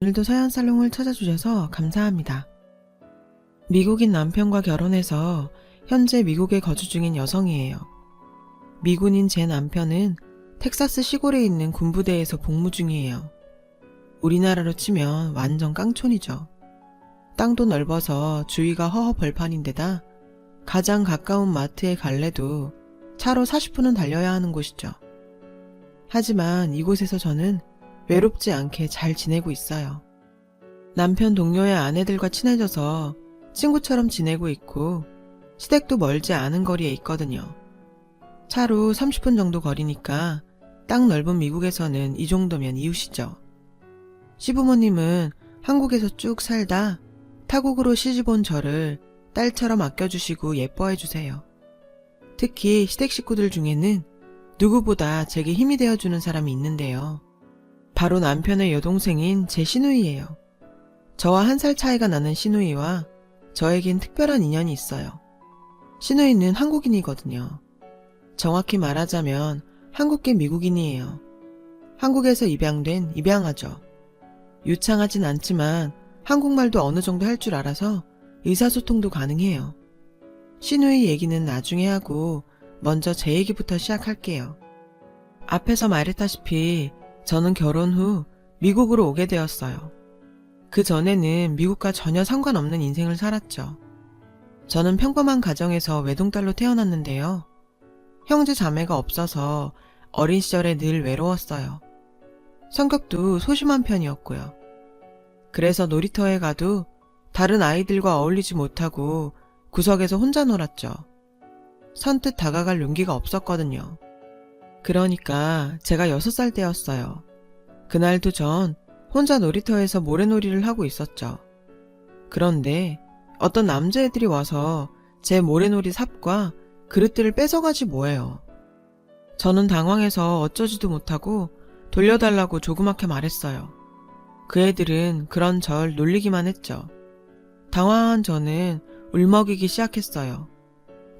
오늘도 서현살롱을 찾아주셔서 감사합니다. 미국인 남편과 결혼해서 현재 미국에 거주 중인 여성이에요. 미군인 제 남편은 텍사스 시골에 있는 군부대에서 복무 중이에요. 우리나라로 치면 완전 깡촌이죠. 땅도 넓어서 주위가 허허벌판인데다 가장 가까운 마트에 갈래도 차로 40분은 달려야 하는 곳이죠. 하지만 이곳에서 저는 외롭지 않게 잘 지내고 있어요. 남편 동료의 아내들과 친해져서 친구처럼 지내고 있고 시댁도 멀지 않은 거리에 있거든요. 차로 30분 정도 거리니까 땅 넓은 미국에서는 이 정도면 이웃이죠. 시부모님은 한국에서 쭉 살다 타국으로 시집온 저를 딸처럼 아껴주시고 예뻐해주세요. 특히 시댁 식구들 중에는 누구보다 제게 힘이 되어주는 사람이 있는데요. 바로 남편의 여동생인 제 시누이예요. 저와 1살 차이가 나는 시누이와 저에겐 특별한 인연이 있어요. 시누이는 한국인이거든요. 정확히 말하자면 한국계 미국인이에요. 한국에서 입양된 입양아죠. 유창하진 않지만 한국말도 어느 정도 할 줄 알아서 의사소통도 가능해요. 시누이 얘기는 나중에 하고 먼저 제 얘기부터 시작할게요. 앞에서 말했다시피 저는 결혼 후 미국으로 오게 되었어요. 그 전에는 미국과 전혀 상관없는 인생을 살았죠. 저는 평범한 가정에서 외동딸로 태어났는데요. 형제 자매가 없어서 어린 시절에 늘 외로웠어요. 성격도 소심한 편이었고요. 그래서 놀이터에 가도 다른 아이들과 어울리지 못하고 구석에서 혼자 놀았죠. 선뜻 다가갈 용기가 없었거든요. 그러니까 제가 6살 때였어요. 그날도 전 혼자 놀이터에서 모래놀이를 하고 있었죠. 그런데 어떤 남자애들이 와서 제 모래놀이 삽과 그릇들을 뺏어가지 뭐예요. 저는 당황해서 어쩌지도 못하고 돌려달라고 조그맣게 말했어요. 그 애들은 그런 절 놀리기만 했죠. 당황한 저는 울먹이기 시작했어요.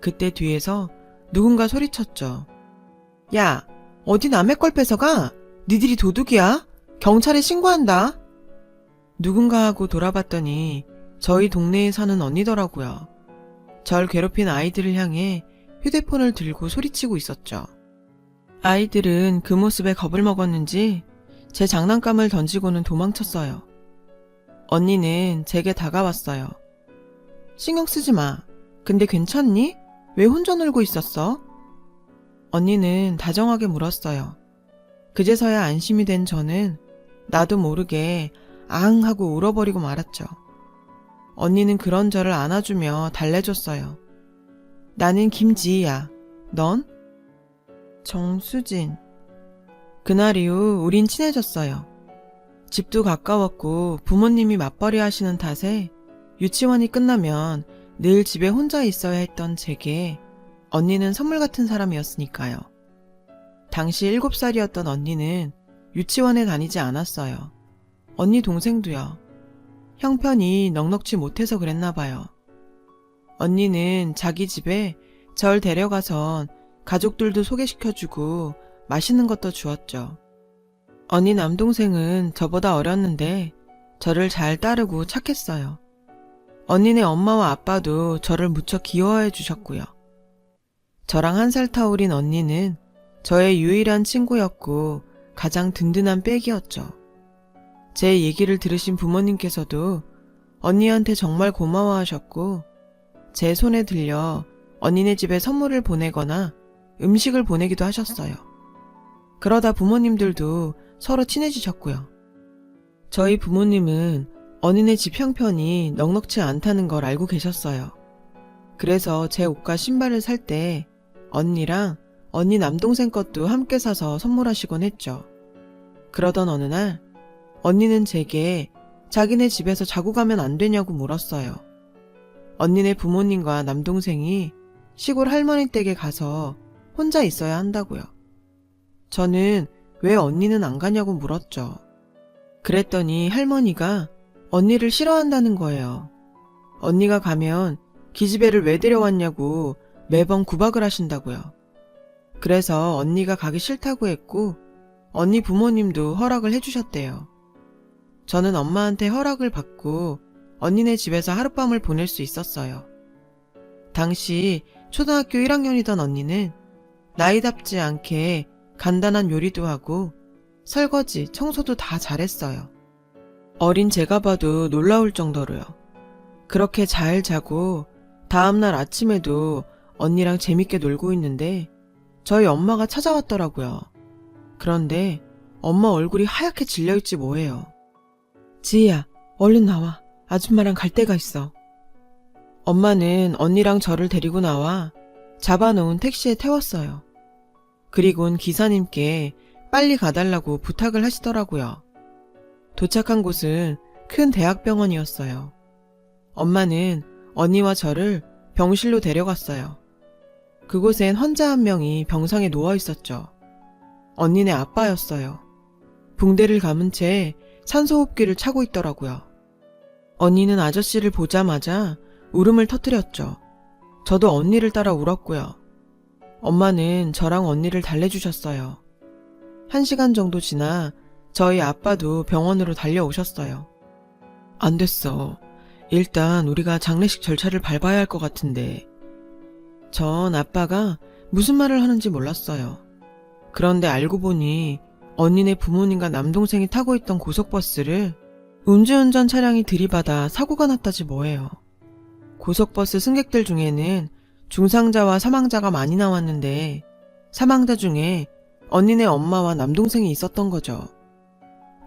그때 뒤에서 누군가 소리쳤죠. 야, 어디 남의 걸 뺏어가? 니들이 도둑이야? 경찰에 신고한다. 누군가 하고 돌아봤더니 저희 동네에 사는 언니더라고요. 절 괴롭힌 아이들을 향해 휴대폰을 들고 소리치고 있었죠. 아이들은 그 모습에 겁을 먹었는지 제 장난감을 던지고는 도망쳤어요. 언니는 제게 다가왔어요. 신경 쓰지 마. 근데 괜찮니? 왜 혼자 놀고 있었어? 언니는 다정하게 물었어요. 그제서야 안심이 된 저는 나도 모르게 앙 하고 울어버리고 말았죠. 언니는 그런 저를 안아주며 달래줬어요. 나는 김지희야. 넌? 정수진. 그날 이후 우린 친해졌어요. 집도 가까웠고 부모님이 맞벌이 하시는 탓에 유치원이 끝나면 늘 집에 혼자 있어야 했던 제게 언니는 선물 같은 사람이었으니까요. 당시 7살이었던 언니는 유치원에 다니지 않았어요. 언니 동생도요. 형편이 넉넉지 못해서 그랬나 봐요. 언니는 자기 집에 절 데려가선 가족들도 소개시켜주고 맛있는 것도 주었죠. 언니 남동생은 저보다 어렸는데 저를 잘 따르고 착했어요. 언니네 엄마와 아빠도 저를 무척 귀여워해 주셨고요. 저랑 1살 터울인 언니는 저의 유일한 친구였고 가장 든든한 백이었죠. 제 얘기를 들으신 부모님께서도 언니한테 정말 고마워하셨고 제 손에 들려 언니네 집에 선물을 보내거나 음식을 보내기도 하셨어요. 그러다 부모님들도 서로 친해지셨고요. 저희 부모님은 언니네 집 형편이 넉넉지 않다는 걸 알고 계셨어요. 그래서 제 옷과 신발을 살 때 언니랑 언니 남동생 것도 함께 사서 선물하시곤 했죠. 그러던 어느 날 언니는 제게 자기네 집에서 자고 가면 안 되냐고 물었어요. 언니네 부모님과 남동생이 시골 할머니 댁에 가서 혼자 있어야 한다고요. 저는 왜 언니는 안 가냐고 물었죠. 그랬더니 할머니가 언니를 싫어한다는 거예요. 언니가 가면 기집애를 왜 데려왔냐고 매번 구박을 하신다고요. 그래서 언니가 가기 싫다고 했고 언니 부모님도 허락을 해주셨대요. 저는 엄마한테 허락을 받고 언니네 집에서 하룻밤을 보낼 수 있었어요. 당시 초등학교 1학년이던 언니는 나이답지 않게 간단한 요리도 하고 설거지, 청소도 다 잘했어요. 어린 제가 봐도 놀라울 정도로요. 그렇게 잘 자고 다음날 아침에도 언니랑 재밌게 놀고 있는데 저희 엄마가 찾아왔더라고요. 그런데 엄마 얼굴이 하얗게 질려있지 뭐예요. 지희야, 얼른 나와. 아줌마랑 갈 데가 있어. 엄마는 언니랑 저를 데리고 나와 잡아놓은 택시에 태웠어요. 그리곤 기사님께 빨리 가달라고 부탁을 하시더라고요. 도착한 곳은 큰 대학병원이었어요. 엄마는 언니와 저를 병실로 데려갔어요. 그곳엔 환자 한 명이 병상에 누워 있었죠. 언니네 아빠였어요. 붕대를 감은 채 산소호흡기를 차고 있더라고요. 언니는 아저씨를 보자마자 울음을 터뜨렸죠. 저도 언니를 따라 울었고요. 엄마는 저랑 언니를 달래주셨어요. 1시간 정도 지나 저희 아빠도 병원으로 달려오셨어요. 안 됐어. 일단 우리가 장례식 절차를 밟아야 할 것 같은데. 전 아빠가 무슨 말을 하는지 몰랐어요. 그런데 알고 보니 언니네 부모님과 남동생이 타고 있던 고속버스를 음주운전 차량이 들이받아 사고가 났다지 뭐예요. 고속버스 승객들 중에는 중상자와 사망자가 많이 나왔는데 사망자 중에 언니네 엄마와 남동생이 있었던 거죠.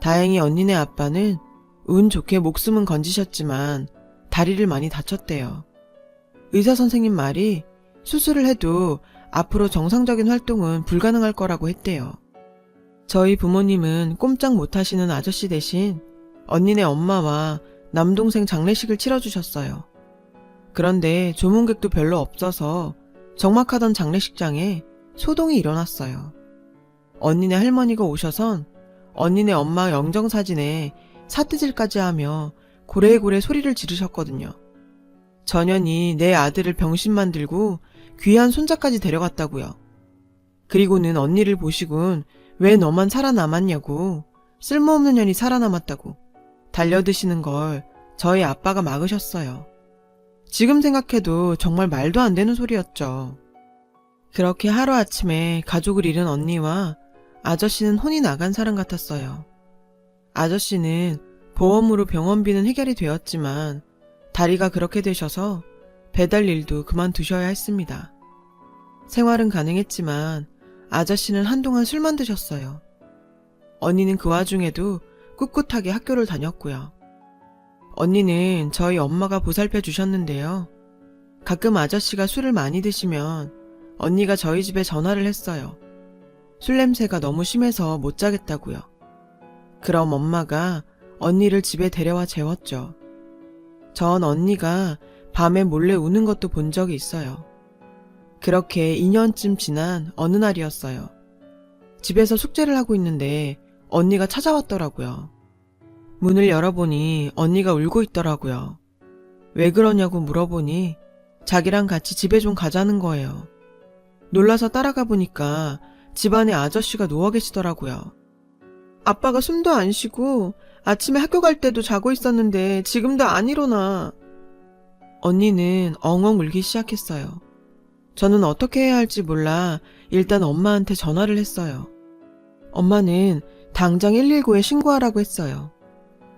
다행히 언니네 아빠는 운 좋게 목숨은 건지셨지만 다리를 많이 다쳤대요. 의사 선생님 말이 수술을 해도 앞으로 정상적인 활동은 불가능할 거라고 했대요. 저희 부모님은 꼼짝 못하시는 아저씨 대신 언니네 엄마와 남동생 장례식을 치러주셨어요. 그런데 조문객도 별로 없어서 적막하던 장례식장에 소동이 일어났어요. 언니네 할머니가 오셔선 언니네 엄마 영정사진에 사태질까지 하며 고래고래 소리를 지르셨거든요. 전현이 내 아들을 병신 만들고 귀한 손자까지 데려갔다고요. 그리고는 언니를 보시곤 왜 너만 살아남았냐고, 쓸모없는 년이 살아남았다고 달려드시는 걸 저희 아빠가 막으셨어요. 지금 생각해도 정말 말도 안 되는 소리였죠. 그렇게 하루아침에 가족을 잃은 언니와 아저씨는 혼이 나간 사람 같았어요. 아저씨는 보험으로 병원비는 해결이 되었지만 다리가 그렇게 되셔서 배달 일도 그만두셔야 했습니다. 생활은 가능했지만 아저씨는 한동안 술만 드셨어요. 언니는 그 와중에도 꿋꿋하게 학교를 다녔고요. 언니는 저희 엄마가 보살펴 주셨는데요. 가끔 아저씨가 술을 많이 드시면 언니가 저희 집에 전화를 했어요. 술 냄새가 너무 심해서 못 자겠다고요. 그럼 엄마가 언니를 집에 데려와 재웠죠. 전 언니가 밤에 몰래 우는 것도 본 적이 있어요. 그렇게 2년쯤 지난 어느 날이었어요. 집에서 숙제를 하고 있는데 언니가 찾아왔더라고요. 문을 열어보니 언니가 울고 있더라고요. 왜 그러냐고 물어보니 자기랑 같이 집에 좀 가자는 거예요. 놀라서 따라가 보니까 집안에 아저씨가 누워 계시더라고요. 아빠가 숨도 안 쉬고 아침에 학교 갈 때도 자고 있었는데 지금도 안 일어나. 언니는 엉엉 울기 시작했어요. 저는 어떻게 해야 할지 몰라 일단 엄마한테 전화를 했어요. 엄마는 당장 119에 신고하라고 했어요.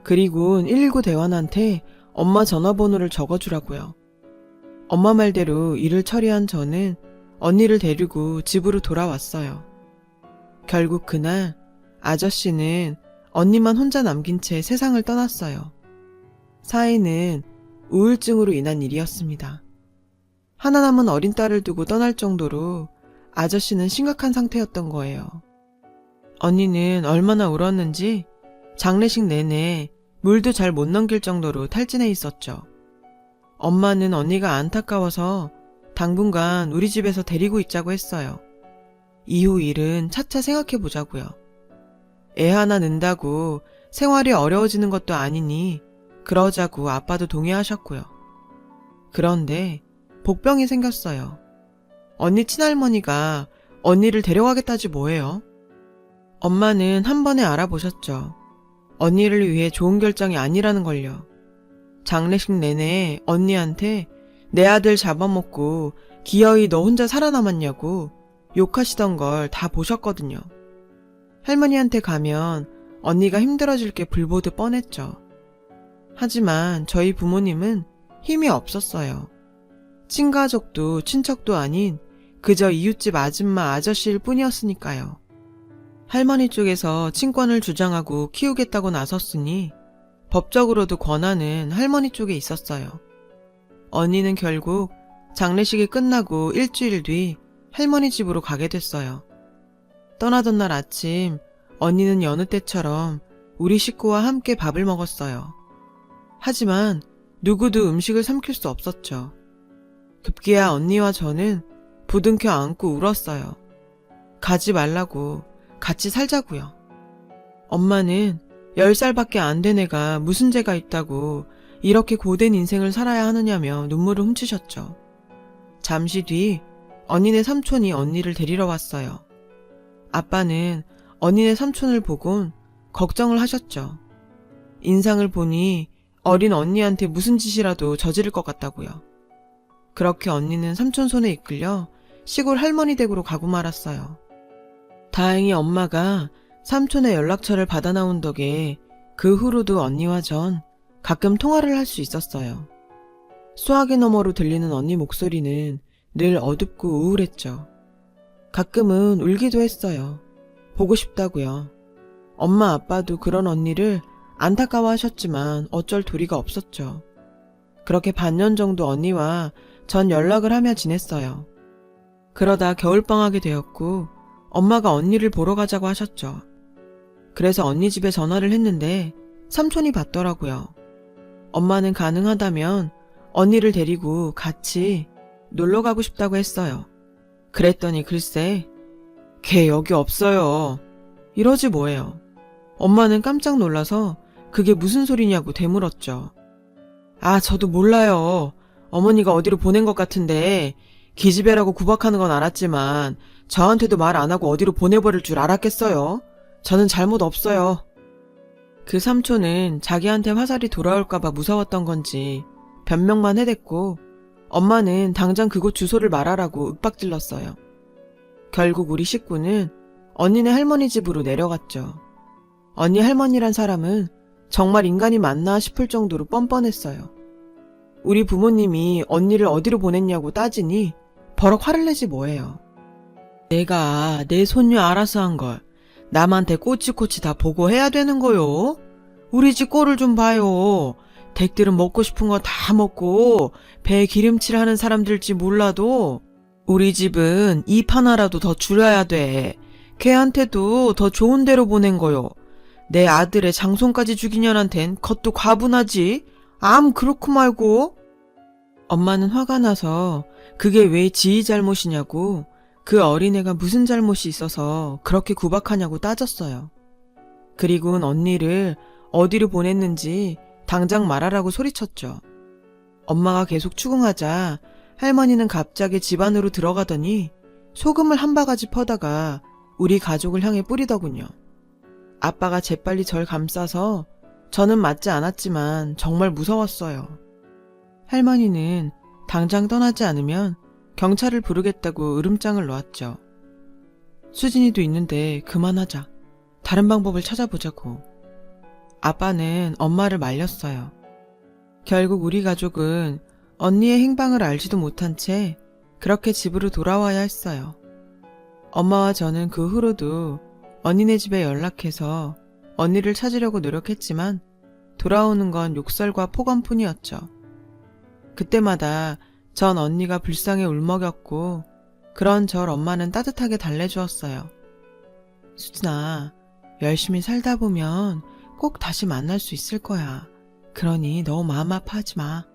그리고 119 대원한테 엄마 전화번호를 적어주라고요. 엄마 말대로 일을 처리한 저는 언니를 데리고 집으로 돌아왔어요. 결국 그날 아저씨는 언니만 혼자 남긴 채 세상을 떠났어요. 사인은 우울증으로 인한 일이었습니다. 하나 남은 어린 딸을 두고 떠날 정도로 아저씨는 심각한 상태였던 거예요. 언니는 얼마나 울었는지 장례식 내내 물도 잘 못 넘길 정도로 탈진해 있었죠. 엄마는 언니가 안타까워서 당분간 우리 집에서 데리고 있자고 했어요. 이후 일은 차차 생각해 보자고요. 애 하나 낳는다고 생활이 어려워지는 것도 아니니 그러자고 아빠도 동의하셨고요. 그런데 복병이 생겼어요. 언니 친할머니가 언니를 데려가겠다지 뭐예요. 엄마는 한 번에 알아보셨죠. 언니를 위해 좋은 결정이 아니라는 걸요. 장례식 내내 언니한테 내 아들 잡아먹고 기어이 너 혼자 살아남았냐고 욕하시던 걸 다 보셨거든요. 할머니한테 가면 언니가 힘들어질 게 불보듯 뻔했죠. 하지만 저희 부모님은 힘이 없었어요. 친가족도 친척도 아닌 그저 이웃집 아줌마 아저씨일 뿐이었으니까요. 할머니 쪽에서 친권을 주장하고 키우겠다고 나섰으니 법적으로도 권한은 할머니 쪽에 있었어요. 언니는 결국 장례식이 끝나고 일주일 뒤 할머니 집으로 가게 됐어요. 떠나던 날 아침 언니는 여느 때처럼 우리 식구와 함께 밥을 먹었어요. 하지만 누구도 음식을 삼킬 수 없었죠. 급기야 언니와 저는 부둥켜 안고 울었어요. 가지 말라고, 같이 살자고요. 엄마는 10살밖에 안 된 애가 무슨 죄가 있다고 이렇게 고된 인생을 살아야 하느냐며 눈물을 훔치셨죠. 잠시 뒤 언니네 삼촌이 언니를 데리러 왔어요. 아빠는 언니네 삼촌을 보곤 걱정을 하셨죠. 인상을 보니 어린 언니한테 무슨 짓이라도 저지를 것 같다고요. 그렇게 언니는 삼촌 손에 이끌려 시골 할머니 댁으로 가고 말았어요. 다행히 엄마가 삼촌의 연락처를 받아 나온 덕에 그 후로도 언니와 전 가끔 통화를 할 수 있었어요. 수화기 너머로 들리는 언니 목소리는 늘 어둡고 우울했죠. 가끔은 울기도 했어요. 보고 싶다고요. 엄마 아빠도 그런 언니를 안타까워하셨지만 어쩔 도리가 없었죠. 그렇게 반년 정도 언니와 전 연락을 하며 지냈어요. 그러다 겨울방학이 되었고 엄마가 언니를 보러 가자고 하셨죠. 그래서 언니 집에 전화를 했는데 삼촌이 받더라고요. 엄마는 가능하다면 언니를 데리고 같이 놀러 가고 싶다고 했어요. 그랬더니 글쎄, 걔 여기 없어요. 이러지 뭐예요. 엄마는 깜짝 놀라서 그게 무슨 소리냐고 되물었죠. 아, 저도 몰라요. 어머니가 어디로 보낸 것 같은데 기집애라고 구박하는 건 알았지만 저한테도 말 안 하고 어디로 보내버릴 줄 알았겠어요? 저는 잘못 없어요. 그 삼촌은 자기한테 화살이 돌아올까봐 무서웠던 건지 변명만 해댔고 엄마는 당장 그곳 주소를 말하라고 윽박질렀어요. 결국 우리 식구는 언니네 할머니 집으로 내려갔죠. 언니 할머니란 사람은 정말 인간이 맞나 싶을 정도로 뻔뻔했어요. 우리 부모님이 언니를 어디로 보냈냐고 따지니 버럭 화를 내지 뭐예요. 내가 내 손녀 알아서 한 걸 남한테 꼬치꼬치 다 보고해야 되는 거요? 우리 집 꼴을 좀 봐요. 댁들은 먹고 싶은 거 다 먹고 배 기름칠 하는 사람들일지 몰라도 우리 집은 입 하나라도 더 줄여야 돼. 걔한테도 더 좋은 데로 보낸 거요. 내 아들의 장손까지 죽인 년한텐 겉도 과분하지. 암 그렇고 말고. 엄마는 화가 나서 그게 왜 지희 잘못이냐고 그 어린애가 무슨 잘못이 있어서 그렇게 구박하냐고 따졌어요. 그리고는 언니를 어디로 보냈는지 당장 말하라고 소리쳤죠. 엄마가 계속 추궁하자 할머니는 갑자기 집 안으로 들어가더니 소금을 한 바가지 퍼다가 우리 가족을 향해 뿌리더군요. 아빠가 재빨리 절 감싸서 저는 맞지 않았지만 정말 무서웠어요. 할머니는 당장 떠나지 않으면 경찰을 부르겠다고 으름장을 놓았죠. 수진이도 있는데 그만하자. 다른 방법을 찾아보자고. 아빠는 엄마를 말렸어요. 결국 우리 가족은 언니의 행방을 알지도 못한 채 그렇게 집으로 돌아와야 했어요. 엄마와 저는 그 후로도 언니네 집에 연락해서 언니를 찾으려고 노력했지만 돌아오는 건 욕설과 폭언뿐이었죠. 그때마다 전 언니가 불쌍해 울먹였고 그런 절 엄마는 따뜻하게 달래주었어요. 수진아, 열심히 살다 보면 꼭 다시 만날 수 있을 거야. 그러니 너무 마음 아파하지 마.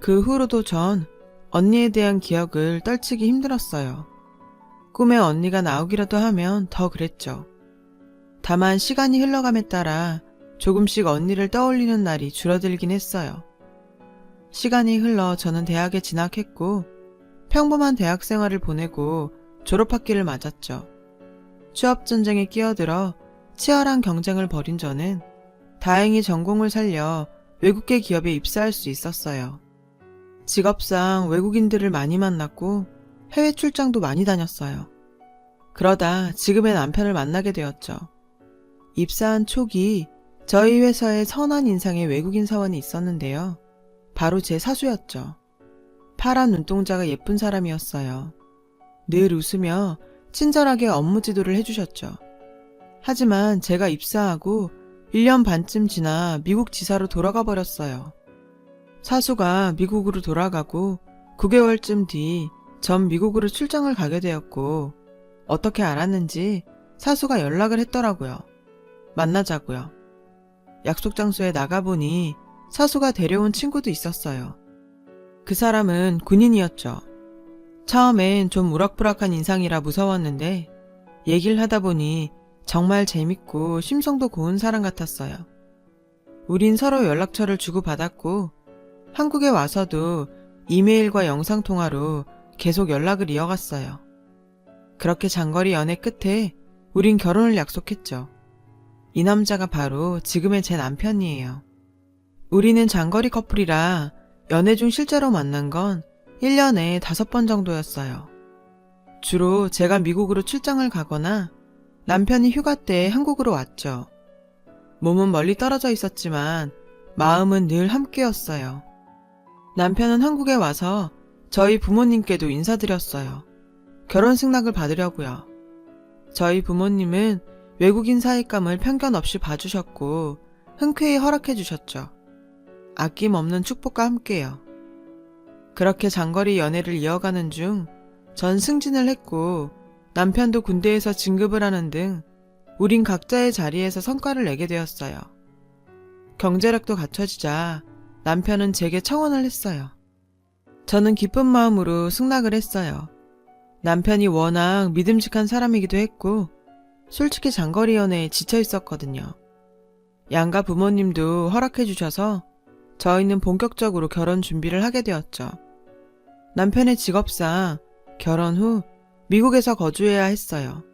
그 후로도 전 언니에 대한 기억을 떨치기 힘들었어요. 꿈에 언니가 나오기라도 하면 더 그랬죠. 다만 시간이 흘러감에 따라 조금씩 언니를 떠올리는 날이 줄어들긴 했어요. 시간이 흘러 저는 대학에 진학했고 평범한 대학 생활을 보내고 졸업학기를 맞았죠. 취업전쟁에 끼어들어 치열한 경쟁을 벌인 저는 다행히 전공을 살려 외국계 기업에 입사할 수 있었어요. 직업상 외국인들을 많이 만났고 해외 출장도 많이 다녔어요. 그러다 지금의 남편을 만나게 되었죠. 입사한 초기 저희 회사에 선한 인상의 외국인 사원이 있었는데요. 바로 제 사수였죠. 파란 눈동자가 예쁜 사람이었어요. 늘 웃으며 친절하게 업무 지도를 해주셨죠. 하지만 제가 입사하고 1년 반쯤 지나 미국 지사로 돌아가 버렸어요. 사수가 미국으로 돌아가고 9개월쯤 뒤 전 미국으로 출장을 가게 되었고 어떻게 알았는지 사수가 연락을 했더라고요. 만나자고요. 약속 장소에 나가보니 사수가 데려온 친구도 있었어요. 그 사람은 군인이었죠. 처음엔 좀 우락부락한 인상이라 무서웠는데 얘기를 하다 보니 정말 재밌고 심성도 고운 사람 같았어요. 우린 서로 연락처를 주고받았고 한국에 와서도 이메일과 영상통화로 계속 연락을 이어갔어요. 그렇게 장거리 연애 끝에 우린 결혼을 약속했죠. 이 남자가 바로 지금의 제 남편이에요. 우리는 장거리 커플이라 연애 중 실제로 만난 건 1년에 5번 정도였어요. 주로 제가 미국으로 출장을 가거나 남편이 휴가 때 한국으로 왔죠. 몸은 멀리 떨어져 있었지만 마음은 늘 함께였어요. 남편은 한국에 와서 저희 부모님께도 인사드렸어요. 결혼 승낙을 받으려고요. 저희 부모님은 외국인 사익감을 편견 없이 봐주셨고 흔쾌히 허락해 주셨죠. 아낌없는 축복과 함께요. 그렇게 장거리 연애를 이어가는 중 전 승진을 했고 남편도 군대에서 진급을 하는 등 우린 각자의 자리에서 성과를 내게 되었어요. 경제력도 갖춰지자 남편은 제게 청혼을 했어요. 저는 기쁜 마음으로 승낙을 했어요. 남편이 워낙 믿음직한 사람이기도 했고 솔직히 장거리 연애에 지쳐 있었거든요. 양가 부모님도 허락해 주셔서 저희는 본격적으로 결혼 준비를 하게 되었죠. 남편의 직업상 결혼 후 미국에서 거주해야 했어요.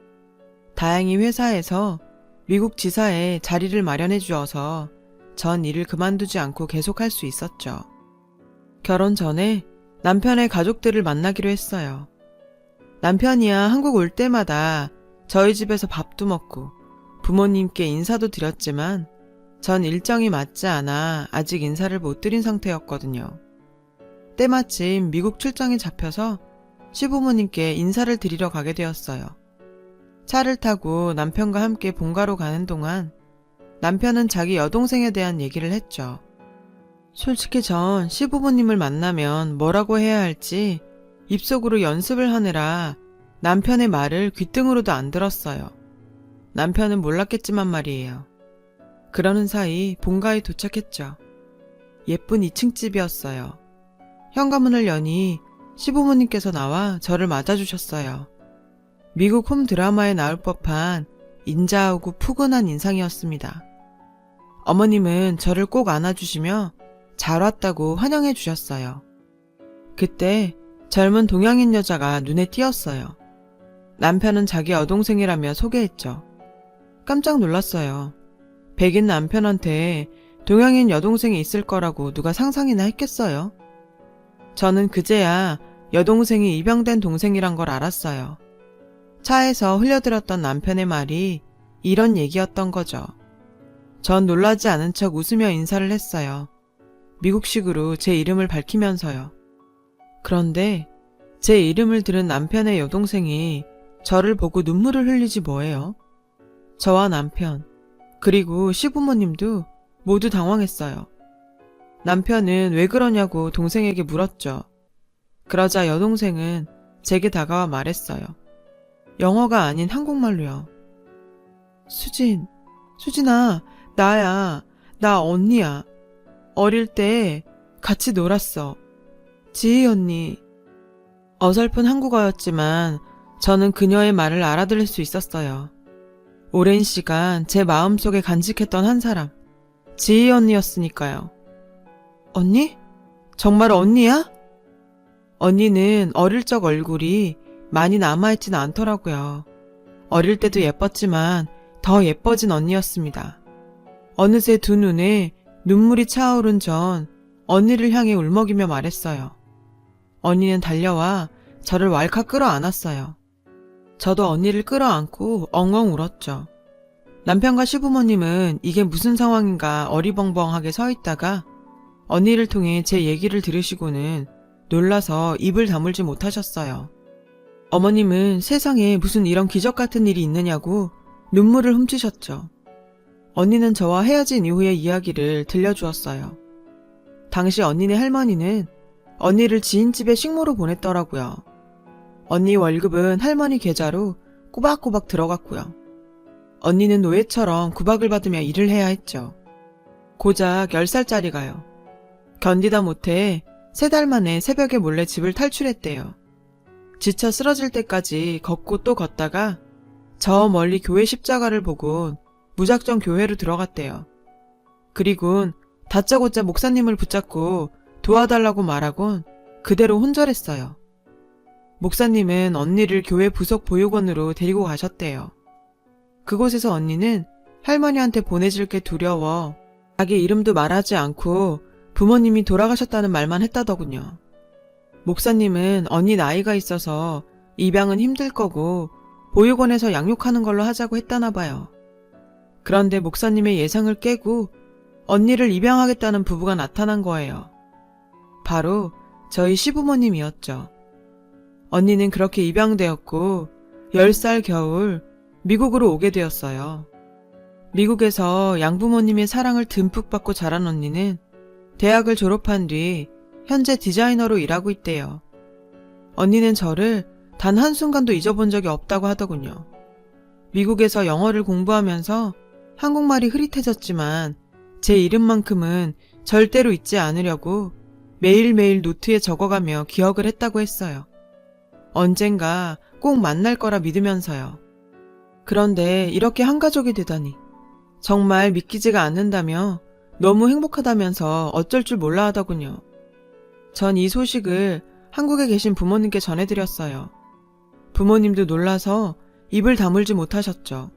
다행히 회사에서 미국 지사에 자리를 마련해 주어서 전 일을 그만두지 않고 계속할 수 있었죠. 결혼 전에 남편의 가족들을 만나기로 했어요. 남편이야 한국 올 때마다 저희 집에서 밥도 먹고 부모님께 인사도 드렸지만 전 일정이 맞지 않아 아직 인사를 못 드린 상태였거든요. 때마침 미국 출장에 잡혀서 시부모님께 인사를 드리러 가게 되었어요. 차를 타고 남편과 함께 본가로 가는 동안 남편은 자기 여동생에 대한 얘기를 했죠. 솔직히 전 시부모님을 만나면 뭐라고 해야 할지 입속으로 연습을 하느라 남편의 말을 귓등으로도 안 들었어요. 남편은 몰랐겠지만 말이에요. 그러는 사이 본가에 도착했죠. 예쁜 2층 집이었어요. 현관문을 여니 시부모님께서 나와 저를 맞아주셨어요. 미국 홈 드라마에 나올 법한 인자하고 푸근한 인상이었습니다. 어머님은 저를 꼭 안아주시며 잘 왔다고 환영해 주셨어요. 그때 젊은 동양인 여자가 눈에 띄었어요. 남편은 자기 여동생이라며 소개했죠. 깜짝 놀랐어요. 백인 남편한테 동양인 여동생이 있을 거라고 누가 상상이나 했겠어요? 저는 그제야 여동생이 입양된 동생이란 걸 알았어요. 차에서 흘려들었던 남편의 말이 이런 얘기였던 거죠. 전 놀라지 않은 척 웃으며 인사를 했어요. 미국식으로 제 이름을 밝히면서요. 그런데 제 이름을 들은 남편의 여동생이 저를 보고 눈물을 흘리지 뭐예요. 저와 남편, 그리고 시부모님도 모두 당황했어요. 남편은 왜 그러냐고 동생에게 물었죠. 그러자 여동생은 제게 다가와 말했어요. 영어가 아닌 한국말로요. 수진아, 나야. 나 언니야. 어릴 때 같이 놀았어. 지희 언니. 어설픈 한국어였지만 저는 그녀의 말을 알아들을 수 있었어요. 오랜 시간 제 마음속에 간직했던 한 사람, 지희 언니였으니까요. 언니? 정말 언니야? 언니는 어릴 적 얼굴이 많이 남아있진 않더라고요. 어릴 때도 예뻤지만 더 예뻐진 언니였습니다. 어느새 두 눈에 눈물이 차오른 전 언니를 향해 울먹이며 말했어요. 언니는 달려와 저를 왈칵 끌어안았어요. 저도 언니를 끌어안고 엉엉 울었죠. 남편과 시부모님은 이게 무슨 상황인가 어리벙벙하게 서 있다가 언니를 통해 제 얘기를 들으시고는 놀라서 입을 다물지 못하셨어요. 어머님은 세상에 무슨 이런 기적 같은 일이 있느냐고 눈물을 훔치셨죠. 언니는 저와 헤어진 이후의 이야기를 들려주었어요. 당시 언니네 할머니는 언니를 지인집에 식모로 보냈더라고요. 언니 월급은 할머니 계좌로 꼬박꼬박 들어갔고요. 언니는 노예처럼 구박을 받으며 일을 해야 했죠. 고작 10살짜리가요. 견디다 못해 3달 만에 새벽에 몰래 집을 탈출했대요. 지쳐 쓰러질 때까지 걷고 또 걷다가 저 멀리 교회 십자가를 보고 무작정 교회로 들어갔대요. 그리곤 다짜고짜 목사님을 붙잡고 도와달라고 말하곤 그대로 혼절했어요. 목사님은 언니를 교회 부속 보육원으로 데리고 가셨대요. 그곳에서 언니는 할머니한테 보내질 게 두려워 자기 이름도 말하지 않고 부모님이 돌아가셨다는 말만 했다더군요. 목사님은 언니 나이가 있어서 입양은 힘들 거고 보육원에서 양육하는 걸로 하자고 했다나 봐요. 그런데 목사님의 예상을 깨고 언니를 입양하겠다는 부부가 나타난 거예요. 바로 저희 시부모님이었죠. 언니는 그렇게 입양되었고 10살 겨울 미국으로 오게 되었어요. 미국에서 양부모님의 사랑을 듬뿍 받고 자란 언니는 대학을 졸업한 뒤 현재 디자이너로 일하고 있대요. 언니는 저를 단 한순간도 잊어본 적이 없다고 하더군요. 미국에서 영어를 공부하면서 한국말이 흐릿해졌지만 제 이름만큼은 절대로 잊지 않으려고 매일매일 노트에 적어가며 기억을 했다고 했어요. 언젠가 꼭 만날 거라 믿으면서요. 그런데 이렇게 한 가족이 되다니 정말 믿기지가 않는다며 너무 행복하다면서 어쩔 줄 몰라 하더군요. 전 이 소식을 한국에 계신 부모님께 전해드렸어요. 부모님도 놀라서 입을 다물지 못하셨죠.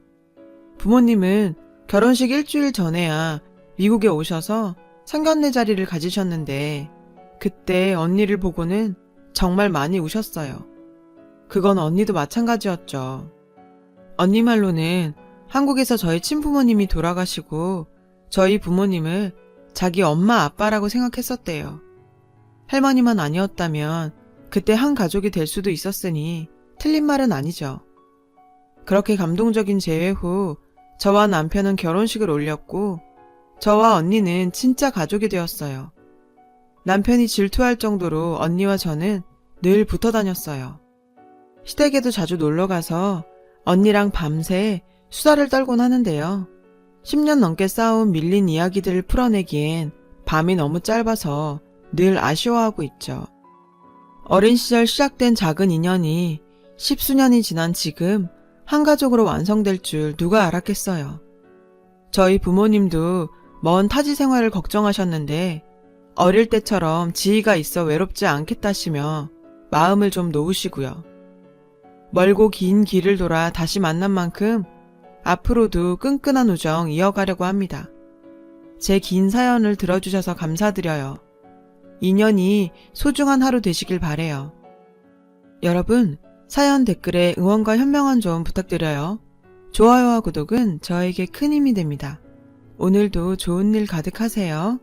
부모님은 결혼식 일주일 전에야 미국에 오셔서 상견례 자리를 가지셨는데 그때 언니를 보고는 정말 많이 우셨어요. 그건 언니도 마찬가지였죠. 언니 말로는 한국에서 저희 친부모님이 돌아가시고 저희 부모님을 자기 엄마 아빠라고 생각했었대요. 할머니만 아니었다면 그때 한 가족이 될 수도 있었으니 틀린 말은 아니죠. 그렇게 감동적인 재회 후 저와 남편은 결혼식을 올렸고 저와 언니는 진짜 가족이 되었어요. 남편이 질투할 정도로 언니와 저는 늘 붙어 다녔어요. 시댁에도 자주 놀러가서 언니랑 밤새 수다를 떨곤 하는데요. 10년 넘게 쌓아온 밀린 이야기들을 풀어내기엔 밤이 너무 짧아서 늘 아쉬워하고 있죠. 어린 시절 시작된 작은 인연이 10수년이 지난 지금 한 가족으로 완성될 줄 누가 알았겠어요. 저희 부모님도 먼 타지 생활을 걱정하셨는데 어릴 때처럼 지희가 있어 외롭지 않겠다시며 마음을 좀 놓으시고요. 멀고 긴 길을 돌아 다시 만난 만큼 앞으로도 끈끈한 우정 이어가려고 합니다. 제 긴 사연을 들어주셔서 감사드려요. 인연이 소중한 하루 되시길 바래요. 여러분, 사연 댓글에 응원과 현명한 조언 부탁드려요. 좋아요와 구독은 저에게 큰 힘이 됩니다. 오늘도 좋은 일 가득하세요.